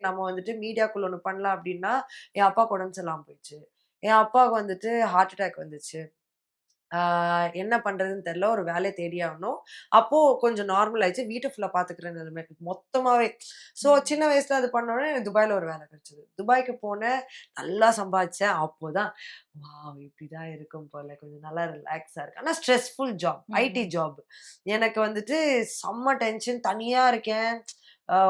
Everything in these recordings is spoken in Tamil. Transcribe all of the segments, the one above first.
நம்ம வந்துட்டு மீடியாக்குள்ள ஒண்ணு பண்ணலாம் அப்டின்னா, என் அப்பாவுக்கு உடம்பு சரியில்லாம போயிடுச்சு. என் அப்பாவுக்கு வந்துட்டு ஹார்ட் அட்டாக் வந்துச்சு. ஆ என்ன பண்றதுன்னு தெரியல. ஒரு வேலைய தேடி ஆகணும். அப்போ கொஞ்சம் நார்மல் ஆயிடுச்சு. வீட்ட ஃபுல்லா பாத்துக்கிற நிலைமை. மொத்தமாவே. ஸோ சின்ன வயசுல அது பண்ணோனே எனக்கு துபாய்ல ஒரு வேலை கிடைச்சது. துபாய்க்கு போனேன். நல்லா சம்பாதிச்சேன். அப்போதான் வாவ்! இப்படிதான் இருக்கும் போல. கொஞ்சம் நல்லா ரிலாக்ஸா இருக்கு. ஆனா ஸ்ட்ரெஸ்ஃபுல் ஜாப். ஐடி ம். ஜாப். எனக்கு வந்துட்டு செம்ம டென்ஷன். தனியா இருக்கேன்.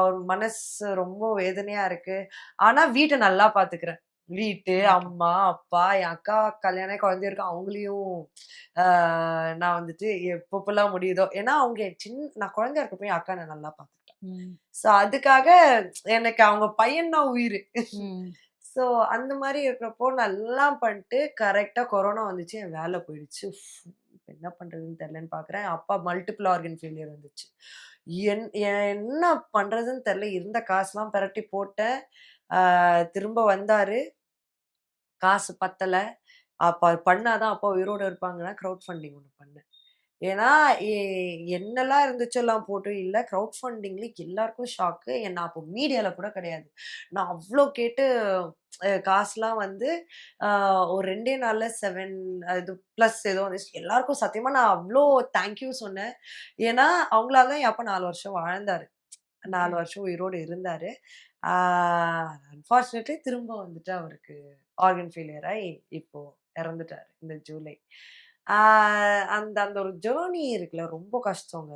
ஒரு மனசு ரொம்ப வேதனையா இருக்கு. ஆனா வீட்ட நல்லா பாத்துக்கிறேன். வீட்டு, ஓகே. அம்மா, அப்பா, என் அக்கா கல்யாணம் ஆகி குழந்தை இருக்கு. அவங்களையும் ஆ நான் வந்துட்டு எப்பப்பலாம் முடியுதோ ஏன்னா அவங்க நான் குழந்தையா இருக்கப்போ என் அக்கா என்ன நல்லா பார்த்துக்கிட்டா. ம். ஸோ அதுக்காக எனக்கு அவங்க பையன் தான் உயிரு. ம். ஸோ அந்த மாரி இருக்கிறப்போ நல்லா பண்ணிட்டு கரெக்ட்டா கொரோனா வந்துச்சு. என் வேலை போயிடுச்சு. இப்ப என்ன பண்றதுன்னு தெரியலன்னு பார்க்குறேன். அப்பா மல்டிபிள் ஆர்கன் ஃபெயிலியர் வந்துச்சு. என்ன பண்றதுன்னு தெரியல. இருந்த காசுலாம் பெரட்டி போட்டேன். திரும்ப வந்தாரு. காசு பத்தல. அப்ப அது பண்ணா தான் அப்பா உயிரோட இருப்பாங்கன்னா, கிரவுட் ஃபண்டிங் ஒண்ணு பண்ணேன். ஏன்னா, எ என்னலாம் இருந்துச்சோ எல்லாம் போட்டு இல்ல. கிரவுட் ஃபண்டிங்ல எல்லாருக்கும் ஷாக்கு. நான் அப்போ மீடியால கூட கிடையாது. நான் அவ்ளோ கேட்டு காசுலாம் வந்து அ ஒரு 2டே நாள்ல 7 இது பிளஸ் ஏதோ வந்துச்சு. எல்லாருக்கும் சத்தியமா நான் அவ்ளோ தேங்க் யூ சொன்னேன். ஏன்னா, அவங்களால தான் என் அப்பா 4 வருஷம் வாழ்ந்தாரு. ஓகே. 4 வருஷம் உயிரோட இருந்தாரு. ஆ அன்பார்ச்சுனேட்லி திரும்ப வந்துட்டு அவருக்கு ஆர்கன் ஃபெயிலியர் ஆயி இப்போ இறந்துட்டாரு இந்த ஜூலை. ஆ அந்த அந்த ஒரு ஜர்னி இருக்குல்ல ரொம்ப கஷ்டங்க.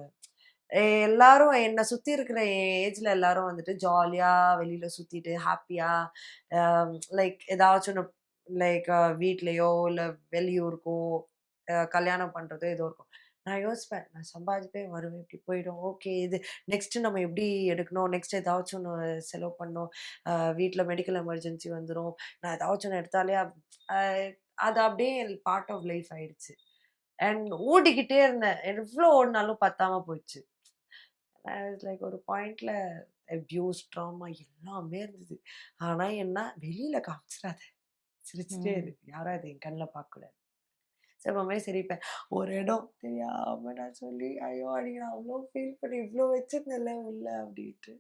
எல்லாரும் என்ன சுத்தி இருக்கிற என் ஏஜ்ல எல்லாரும் வந்துட்டு ஜாலியா வெளியில சுத்திட்டு ஹேப்பியா அ லைக் ஏதாச்சும் ஒண்ணு லைக் வீட்லயோ இல்ல வெளியூருக்கோ கல்யாணம் பண்றதோ ஏதோ இருக்கும். நான் யோசிப்பேன். நான் சம்பாதிப்பேன், வருவேன், இப்படி போயிடும். ஓகே இது நெக்ஸ்ட் நம்ம எப்படி எடுக்கணும்? நெக்ஸ்ட் ஏதாச்சும் ஒண்ணு செலவு பண்ணணும். வீட்ல மெடிக்கல் எமர்ஜென்சி வந்துரும். நான் ஏதாச்சும் ஒண்ணு எடுத்தாலே அ அது அப்படியே பார்ட் ஆஃப் லைஃப் ஆயிடுச்சு. அண்ட் ஓடிக்கிட்டே இருந்தேன். எவ்ளோ ஓடுனாலும் பத்தாம போச்சு. லைக் ஒரு பாயிண்ட்ல அப்யூஸ், ட்ராமா எல்லாமே இருந்தது. ஆனா என்ன வெளியில காமிச்சிராத. சிரிச்சுட்டே இரு. ம். யாரும் அத என் கண்ல பார்க்கக்கூடாது. எப்பவுமே சிரிப்பேன். ஒரு இடம் தெரியாம நான் சொல்லி, ஐயோ! அன்னைக்கு நான் அவ்ளோ ஃபீல் பண்ணி இவ்ளோ வச்சிருந்தேன்ல உள்ள அப்டின்ட்டு.